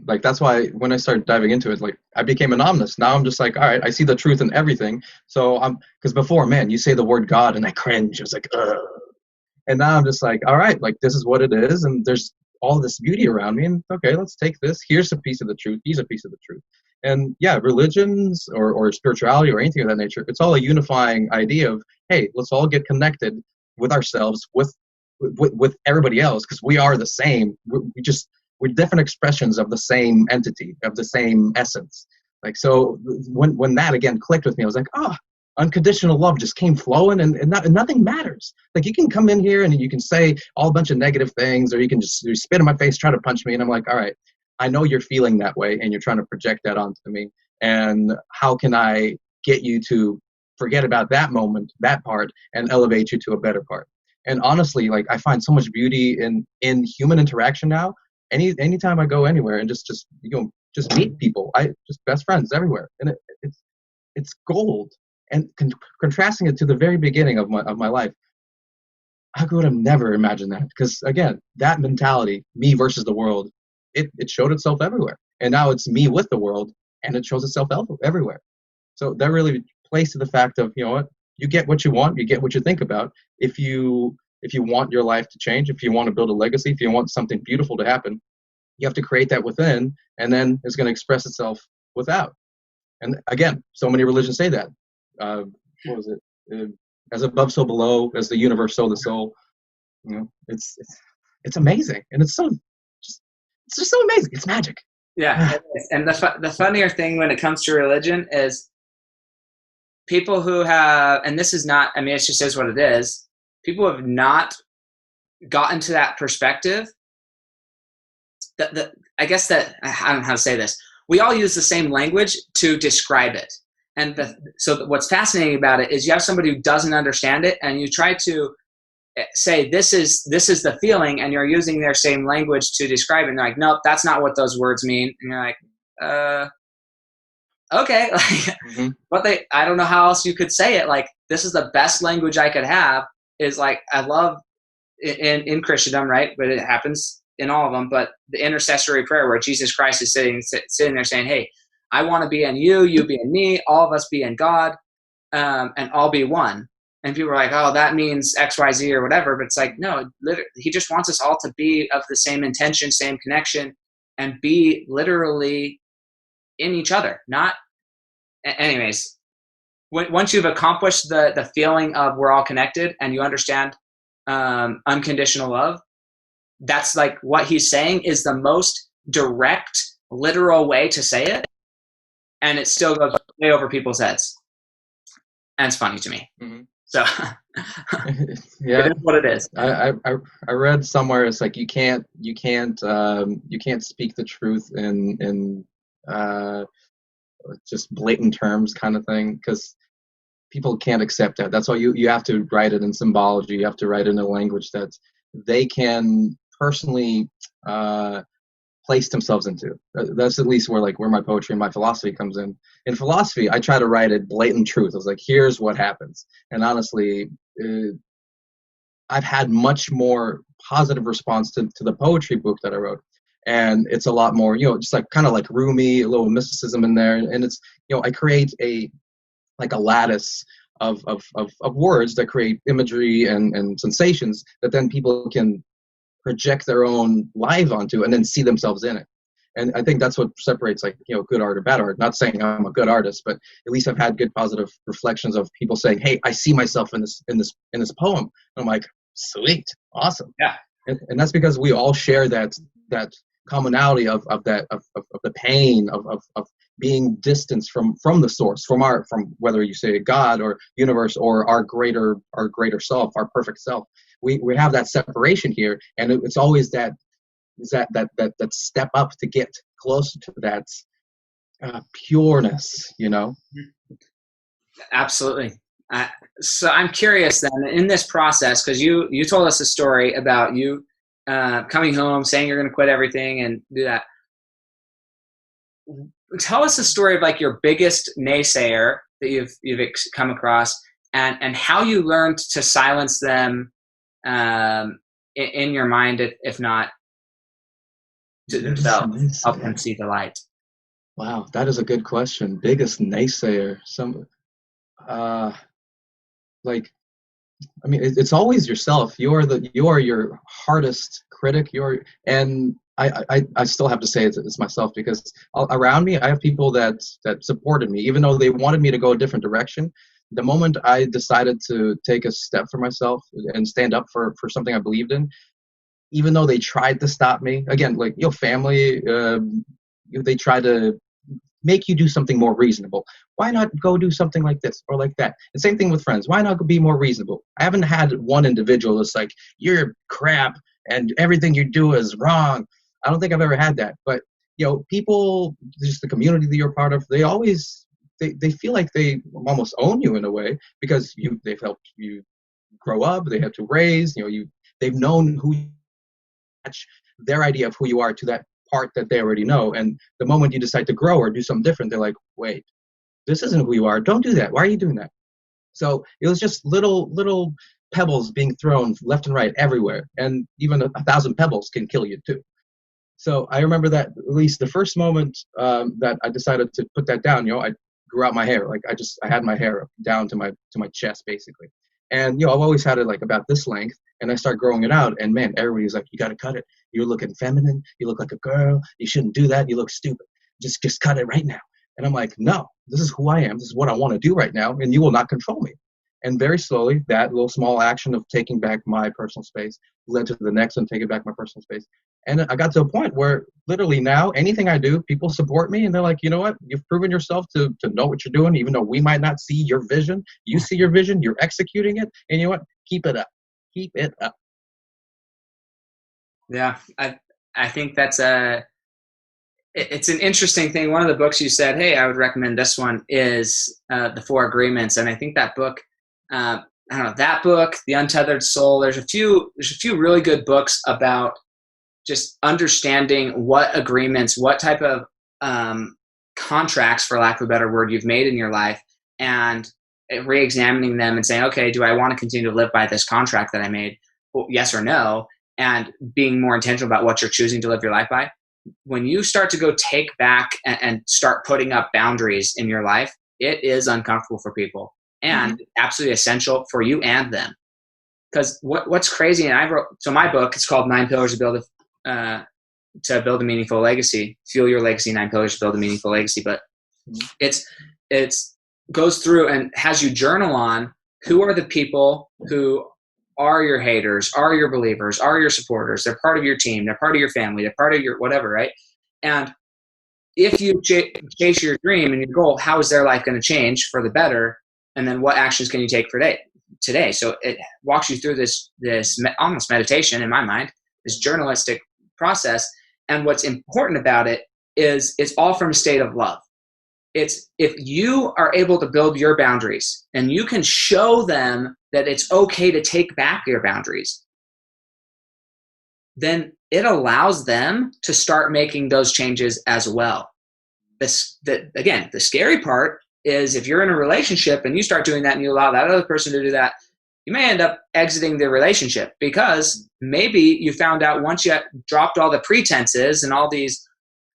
Like, that's why when I started diving into it, like, I became an omnist. Now I'm just like, all right, I see the truth in everything. So because before, man, you say the word God and I cringe. I was like, ugh. And now I'm just like, all right, like, this is what it is. And there's all this beauty around me. And okay, let's take this. Here's a piece of the truth. Here's a piece of the truth. And yeah, religions or spirituality or anything of that nature, it's all a unifying idea of, hey, let's all get connected with ourselves, with everybody else, because we are the same. We're different expressions of the same entity, of the same essence. Like, so when that again clicked with me, I was like, unconditional love just came flowing, and nothing matters. Like, you can come in here and you can say all a bunch of negative things, or you can just spit in my face, try to punch me, and I'm like, all right, I know you're feeling that way and you're trying to project that onto me, and how can I get you to forget about that moment, that part, and elevate you to a better part? And honestly, like, I find so much beauty in human interaction now. Anytime I go anywhere and just meet people, just best friends everywhere, and it's gold. And contrasting it to the very beginning of my life, I could have never imagined that, because again, that mentality, me versus the world, it showed itself everywhere, and now it's me with the world, and it shows itself everywhere. So that really plays to the fact of, you know what, you get what you want, you get what you think about. If you want your life to change, if you want to build a legacy, if you want something beautiful to happen, you have to create that within, and then it's going to express itself without. And again, so many religions say that. What was it? As above, so below. As the universe, so the soul. You know, it's amazing, and it's just so amazing. It's magic. Yeah, it is. And the funnier thing when it comes to religion is people who have, and this is not, I mean, it just is what it is. People who have not gotten to that perspective. I guess that, I don't know how to say this. We all use the same language to describe it. And so what's fascinating about it is you have somebody who doesn't understand it, and you try to say, this is the feeling, and you're using their same language to describe it. And they're like, nope, that's not what those words mean. And you're like, okay. But I don't know how else you could say it. Like, this is the best language I could have, is like, I love in Christendom, right? But it happens in all of them, but the intercessory prayer where Jesus Christ is sitting there saying, hey, I want to be in you, you be in me, all of us be in God, and all be one. And people are like, oh, that means X, Y, Z or whatever. But it's like, no, literally, he just wants us all to be of the same intention, same connection, and be literally in each other. Not, anyways, once you've accomplished the feeling of we're all connected, and you understand unconditional love, that's like what he's saying is the most direct, literal way to say it. And it still goes way over people's heads. And it's funny to me. So yeah, it is what it is. I read somewhere, it's like, you can't speak the truth in just blatant terms, kind of thing, because people can't accept that. That's why you have to write it in symbology. You have to write it in a language that they can personally place themselves into. That's at least where my poetry and my philosophy comes in. In philosophy, I try to write it blatant truth. I was like, here's what happens. And honestly, I've had much more positive response to the poetry book that I wrote. and it's a lot more, just like kind of like Rumi, a little mysticism in there, and it's, I create a like a lattice of words that create imagery and sensations that then people can project their own lives onto and then see themselves in it. And I think that's what separates, like, good art or bad art. Not saying I'm a good artist, but at least I've had good positive reflections of people saying, "Hey, I see myself in this poem." And I'm like, "Sweet, awesome." Yeah. And that's because we all share that commonality of the pain of being distanced from the source, from whether you say God or universe or our greater self, our perfect self. We have that separation here, and it's always that step up to get closer to that pureness, Absolutely. So I'm curious then, in this process, because you told us a story about you coming home, saying you're going to quit everything and do that. Tell us a story of like your biggest naysayer that you've come across, and how you learned to silence them in your mind, if not to themselves, help them see the light. Wow, that is a good question. Biggest naysayer. Like, I mean, it's always yourself. You are your hardest critic. And I still have to say it's myself, because around me I have people that supported me, even though they wanted me to go a different direction. The moment I decided to take a step for myself and stand up for something I believed in, even though they tried to stop me, again, like, family, they try to make you do something more reasonable. Why not go do something like this or like that? And same thing with friends. Why not be more reasonable? I haven't had one individual that's like, "You're crap and everything you do is wrong." I don't think I've ever had that. But, people, just the community that you're part of, they feel like they almost own you in a way, because they've helped you grow up. They had to raise, they've known who you match their idea of who you are to that part that they already know. And the moment you decide to grow or do something different, they're like, "Wait, this isn't who you are. Don't do that. Why are you doing that?" So it was just little pebbles being thrown left and right everywhere. And even 1,000 pebbles can kill you too. So I remember that at least the first moment that I decided to put that down, I grew out my hair. Like, I had my hair down to my chest basically. And, I've always had it like about this length, and I started growing it out, and man, everybody's like, "You got to cut it. You're looking feminine. You look like a girl. You shouldn't do that. You look stupid. Just cut it right now." And I'm like, "No, this is who I am. This is what I want to do right now, and you will not control me." And very slowly, that little small action of taking back my personal space led to the next one, taking back my personal space. And I got to a point where literally now anything I do, people support me, and they're like, "You know what? You've proven yourself to know what you're doing, even though we might not see your vision. You see your vision, you're executing it, and you know what? Keep it up. Keep it up." Yeah, I think it's an interesting thing. One of the books you said, "Hey, I would recommend this one," is The Four Agreements, and I think that book, I don't know, that book, The Untethered Soul. There's a few really good books about just understanding what agreements, what type of contracts, for lack of a better word, you've made in your life, and re-examining them and saying, "Okay, do I want to continue to live by this contract that I made? Well, yes or no?" And being more intentional about what you're choosing to live your life by. When you start to go take back and start putting up boundaries in your life, it is uncomfortable for people, and absolutely essential for you and them. Because what's crazy, and my book, it's called 9 Pillars to Build a Meaningful Legacy. Fuel Your Legacy, 9 Pillars to Build a Meaningful Legacy. But it's goes through and has you journal on who are the people who are your haters, are your believers, are your supporters. They're part of your team. They're part of your family. They're part of your whatever, right? And if you chase your dream and your goal, how is their life going to change for the better? And then what actions can you take for today? So it walks you through this almost meditation, in my mind, this journalistic process. And what's important about it is it's all from a state of love. It's if you are able to build your boundaries and you can show them that it's okay to take back your boundaries, then it allows them to start making those changes as well. Again, the scary part is if you're in a relationship and you start doing that and you allow that other person to do that, you may end up exiting the relationship because maybe you found out once you dropped all the pretenses and all these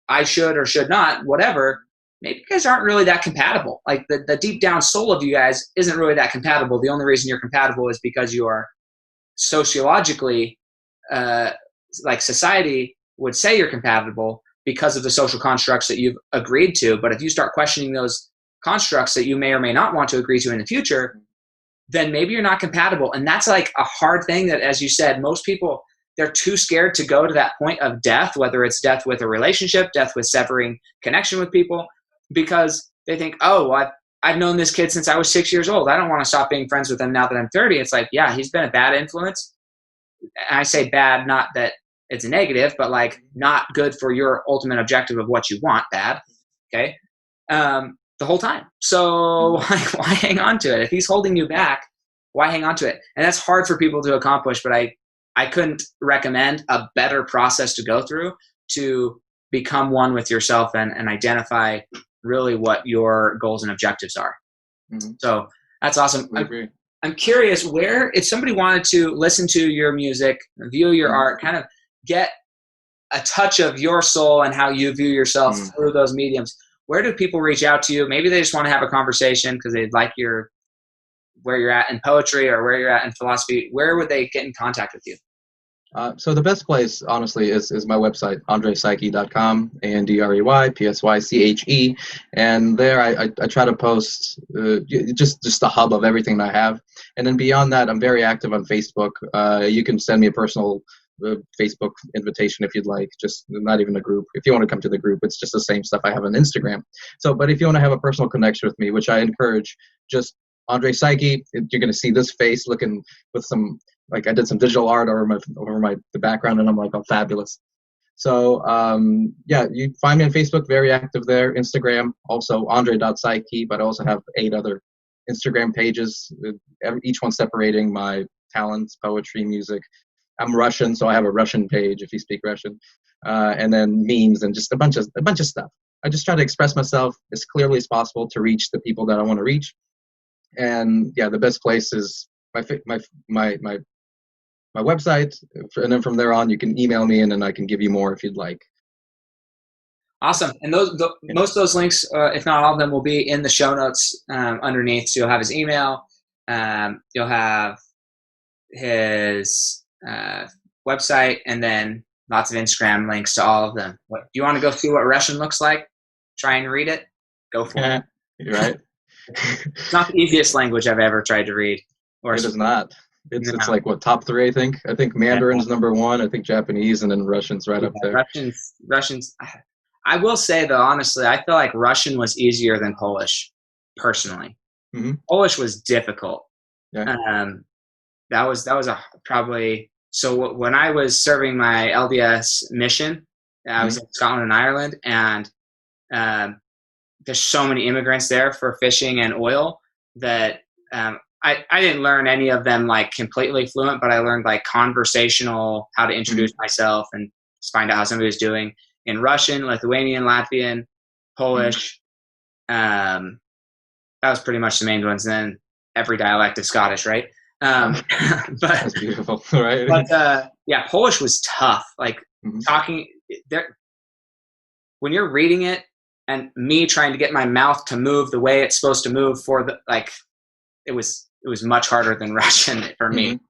I should or should not, whatever, maybe you guys aren't really that compatible. Like the deep down soul of you guys isn't really that compatible. The only reason you're compatible is because you are sociologically, like society would say you're compatible because of the social constructs that you've agreed to. But if you start questioning those constructs that you may or may not want to agree to in the future, then maybe you're not compatible. And that's like a hard thing that, as you said, most people, they're too scared to go to that point of death, whether it's death with a relationship, death with severing connection with people, because they think, oh, well, I've known this kid since I was 6 years old. I don't want to stop being friends with him now that I'm 30. It's like, yeah, he's been a bad influence. And I say bad, not that it's a negative, but like not good for your ultimate objective of what you want, bad. Okay. The whole time. So why hang on to it? If he's holding you back, why hang on to it? And that's hard for people to accomplish, but I couldn't recommend a better process to go through to become one with yourself and identify really what your goals and objectives are. Mm-hmm. So that's awesome. I'm curious where, if somebody wanted to listen to your music, view your art, kind of get a touch of your soul and how you view yourself through those mediums, where do people reach out to you? Maybe they just want to have a conversation because they like where you're at in poetry or where you're at in philosophy. Where would they get in contact with you? So the best place, honestly, is my website, andreypsyche.com, ANDREYPSYCHE. And there I try to post just the hub of everything that I have. And then beyond that, I'm very active on Facebook. You can send me a personal Facebook invitation if you'd like, just not even a group. If you want to come to the group, it's just the same stuff I have on Instagram. So, but if you want to have a personal connection with me, which I encourage, just Andrey Psyche, you're going to see this face looking with some, like I did some digital art over the background, and I'm like, I'm fabulous. So yeah, you find me on Facebook, very active there. Instagram, also andre.psyche, but I also have 8 other Instagram pages, each one separating my talents, poetry, music. I'm Russian, so I have a Russian page if you speak Russian, and then memes and just a bunch of stuff. I just try to express myself as clearly as possible to reach the people that I want to reach. And yeah, the best place is my website, and then from there on, you can email me, and then I can give you more if you'd like. Awesome. And most of those links, if not all of them, will be in the show notes underneath. So you'll have his email, you'll have his website, and then lots of Instagram links to all of them. Do you want to go see what Russian looks like? Try and read it? Go for it. You're right. It's not the easiest language I've ever tried to read. It is not. It's like what, top 3, I think. I think Mandarin's number 1. I think Japanese, and then Russian's right up there. Russians. I will say though, honestly, I feel like Russian was easier than Polish, personally. Mm-hmm. Polish was difficult. Yeah. That was probably. So when I was serving my LDS mission, I was in Scotland and Ireland, and there's so many immigrants there for fishing and oil that I didn't learn any of them like completely fluent, but I learned like conversational, how to introduce myself and just find out how somebody was doing in Russian, Lithuanian, Latvian, Polish. That was pretty much the main ones. And then every dialect of Scottish, right? But that's beautiful, right? But yeah, Polish was tough. Like talking there, when you're reading it, and me trying to get my mouth to move the way it's supposed to move it was much harder than Russian for me.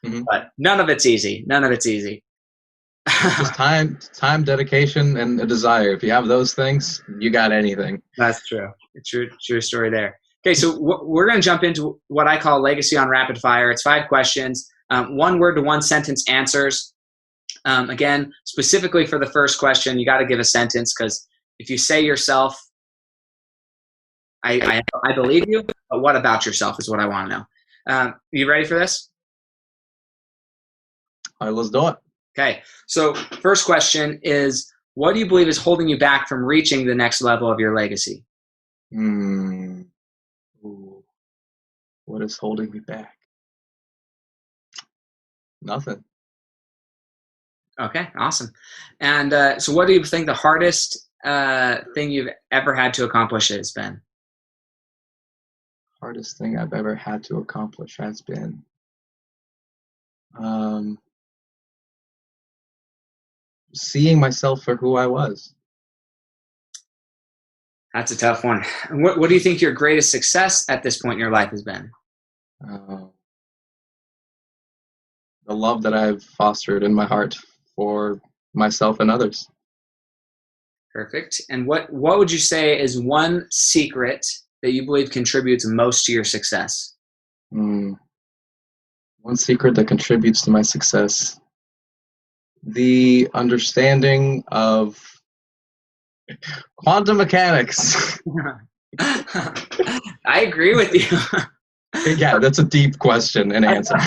But none of it's easy. Just time, dedication, and a desire. If you have those things, you got anything. That's true. True story there. Okay, so we're going to jump into what I call legacy on rapid fire. It's 5 questions, 1 word to 1 sentence answers. Again, specifically for the first question, you got to give a sentence, because if you say yourself, I believe you, but what about yourself is what I want to know. You ready for this? All right, let's do it. Okay, so first question is, what do you believe is holding you back from reaching the next level of your legacy? What is holding me back? Nothing. Okay, awesome. And so what do you think the hardest thing you've ever had to accomplish has been? Hardest thing I've ever had to accomplish has been Um, Seeing myself for who I was. That's a tough one. What do you think your greatest success at this point in your life has been? Uh, the love that I've fostered in my heart for myself and others. Perfect. And what would you say is one secret that you believe contributes most to your success? Mm, one secret that contributes to my success. The understanding of quantum mechanics. I agree with you. Yeah, that's a deep question and answer.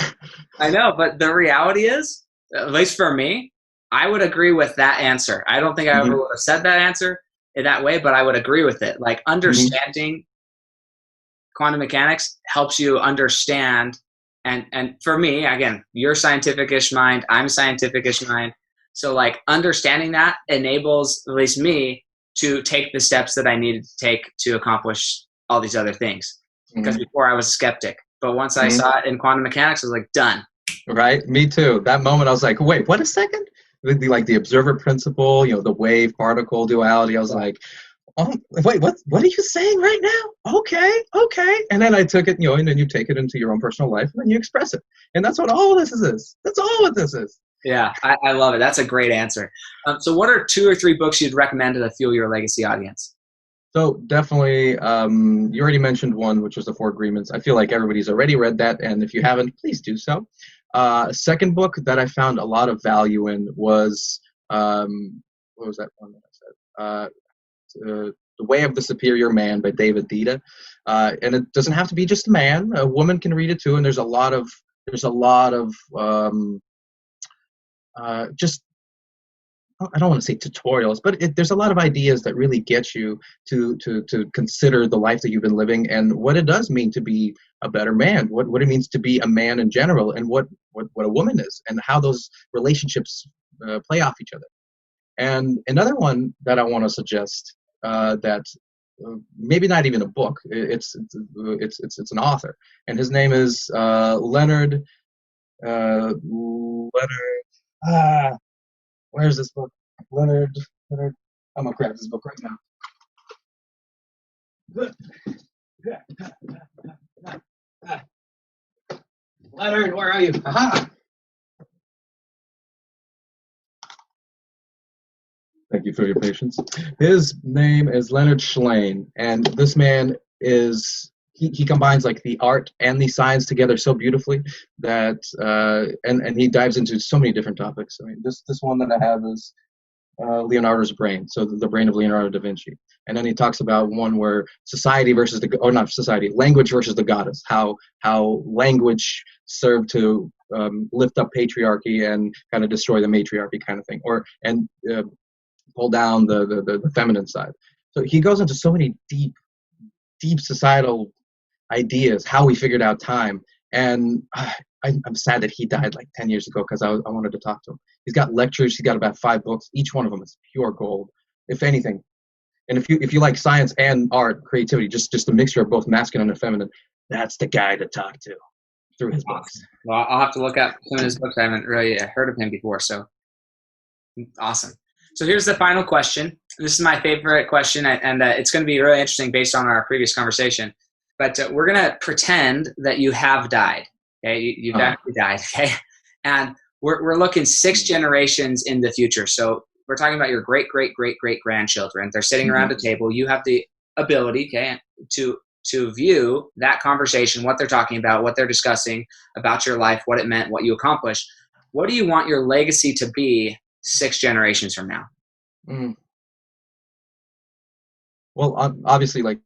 I know, but the reality is, at least for me, I would agree with that answer. I don't think I ever Mhm, would have said that answer in that way, but I would agree with it. Like mhm, understanding quantum mechanics helps you understand, and for me, again, you're scientific-ish mind, I'm scientific-ish mind. So like understanding that enables at least me to take the steps that I needed to take to accomplish all these other things. Because mhm, before I was a skeptic. But once I mhm. saw it in quantum mechanics, I was like, done. Right? Me too. That moment I was like, wait, what a second? Like the observer principle, the wave particle duality. I was like, oh, wait, what are you saying right now? Okay. And then I took it, and then you take it into your own personal life and then you express it. And that's what all this is. That's all what this is. Yeah, I love it. That's a great answer. So what are 2 or 3 books you'd recommend to the Fuel Your Legacy audience? So definitely, you already mentioned one, which was the Four Agreements. I feel like everybody's already read that, and if you haven't, please do so. Second book that I found a lot of value in was what was that one that I said? The Way of the Superior Man by David Dita, and it doesn't have to be just a man. A woman can read it too, and there's a lot of just I don't want to say tutorials, but there's a lot of ideas that really get you to consider the life that you've been living and what it does mean to be a better man, what it means to be a man in general, and what a woman is, and how those relationships play off each other. And another one that I want to suggest that maybe not even a book, it's an author, and his name is Leonard. Leonard. Ah, Where's this book? Leonard. Leonard. I'm gonna grab this book right now. Leonard, where are you? Aha! Thank you for your patience. His name is Leonard Schlein, and this man is he combines like the art and the science together so beautifully that and he dives into so many different topics. I mean, this one that I have is Leonardo's brain, so the brain of Leonardo da Vinci. And then he talks about one where society versus or not society, language versus the goddess, how language served to lift up patriarchy and kind of destroy the matriarchy kind of thing, and pull down the feminine side. So he goes into so many deep societal ideas, how we figured out time. And I'm sad that he died like 10 years ago because I wanted to talk to him. He's got lectures. He's got about 5 books. Each one of them is pure gold, if anything. And if you like science and art, creativity, just a mixture of both masculine and feminine, that's the guy to talk to through his books. Awesome. Well, I'll have to look up some of his books. I haven't really heard of him before, so awesome. So here's the final question. This is my favorite question, and it's going to be really interesting based on our previous conversation. But we're going to pretend that you have died. Okay, you've actually died. Okay, and we're looking 6 generations in the future. So we're talking about your great grandchildren. They're sitting around a table. You have the ability, okay, to view that conversation, what they're talking about, what they're discussing about your life, what it meant, what you accomplished. What do you want your legacy to be 6 generations from now? Mm. Well, obviously, like,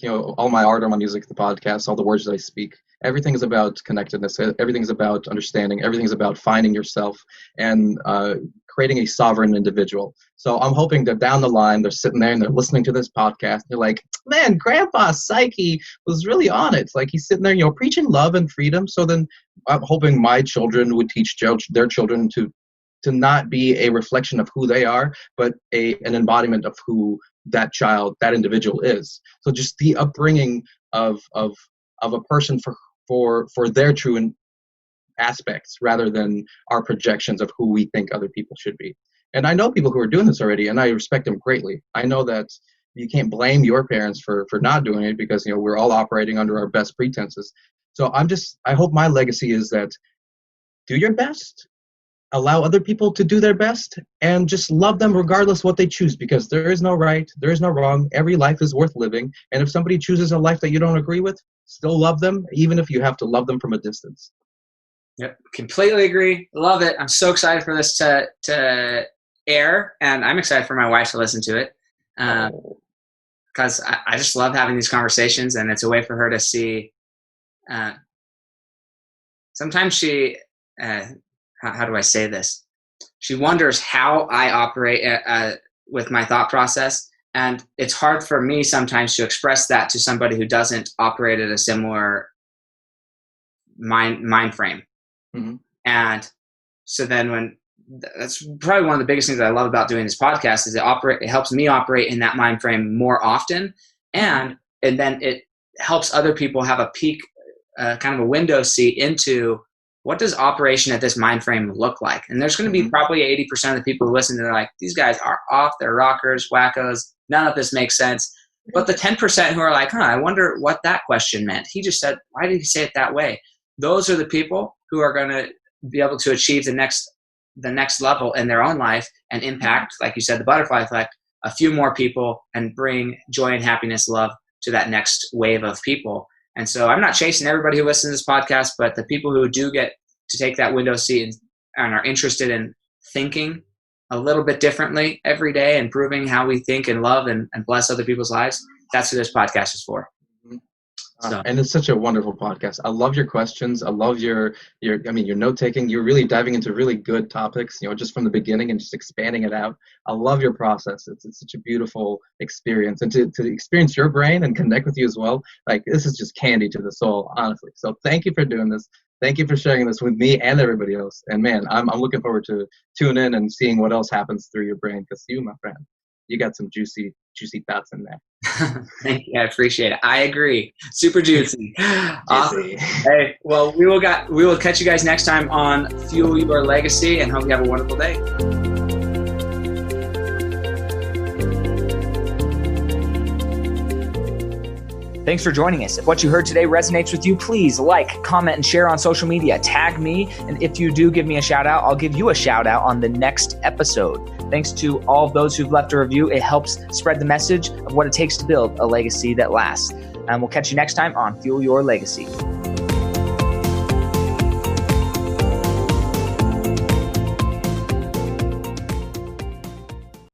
all my art, all my music, the podcast, all the words that I speak, everything is about connectedness. Everything is about understanding. Everything is about finding yourself and creating a sovereign individual. So I'm hoping that down the line, they're sitting there and they're listening to this podcast. And they're like, man, Grandpa Psyche was really on it. It's like he's sitting there, preaching love and freedom. So then I'm hoping my children would teach their children to not be a reflection of who they are, but an embodiment of who that child, that individual is. So just the upbringing of a person for their true aspects rather than our projections of who we think other people should be. And I know people who are doing this already, and I respect them greatly. I know that you can't blame your parents for not doing it because, we're all operating under our best pretenses. So I hope my legacy is that do your best, allow other people to do their best, and just love them regardless what they choose, because there is no right, there is no wrong. Every life is worth living. And if somebody chooses a life that you don't agree with, still love them, even if you have to love them from a distance. Yep, completely agree. Love it. I'm so excited for this to air, and I'm excited for my wife to listen to it because I just love having these conversations, and it's a way for her to see. Sometimes she, how do I say this? She wonders how I operate with my thought process, and it's hard for me sometimes to express that to somebody who doesn't operate at a similar mind frame. Mm-hmm. And so then that's probably one of the biggest things that I love about doing this podcast is it helps me operate in that mind frame more often. And then it helps other people have a peek, kind of a window seat into what does operation at this mind frame look like? And there's going to be probably 80% of the people who listen to it are like, these guys are off their rockers, wackos. None of this makes sense. But the 10% who are like, I wonder what that question meant. He just said, why did he say it that way? Those are the people who are going to be able to achieve the next level in their own life and impact, like you said, the butterfly effect, a few more people and bring joy and happiness, love to that next wave of people. And so I'm not chasing everybody who listens to this podcast, but the people who do get to take that window seat and are interested in thinking a little bit differently every day, improving how we think and love and bless other people's lives, that's who this podcast is for. And it's such a wonderful podcast. I love your questions. I love your note taking. You're really diving into really good topics, just from the beginning and just expanding it out. I love your process. It's such a beautiful experience, and to experience your brain and connect with you as well. Like, this is just candy to the soul, honestly. So thank you for doing this. Thank you for sharing this with me and everybody else. And man, I'm looking forward to tune in and seeing what else happens through your brain, because you, my friend, you got some juicy thoughts in there. Thank you. I appreciate it. I agree. Super juicy. Awesome. Hey, well, we will catch you guys next time on Fuel Your Legacy, and hope you have a wonderful day. Thanks for joining us. If what you heard today resonates with you, please like, comment, and share on social media. Tag me, and if you do give me a shout out, I'll give you a shout out on the next episode. Thanks to all of those who've left a review. It helps spread the message of what it takes to build a legacy that lasts. And we'll catch you next time on Fuel Your Legacy.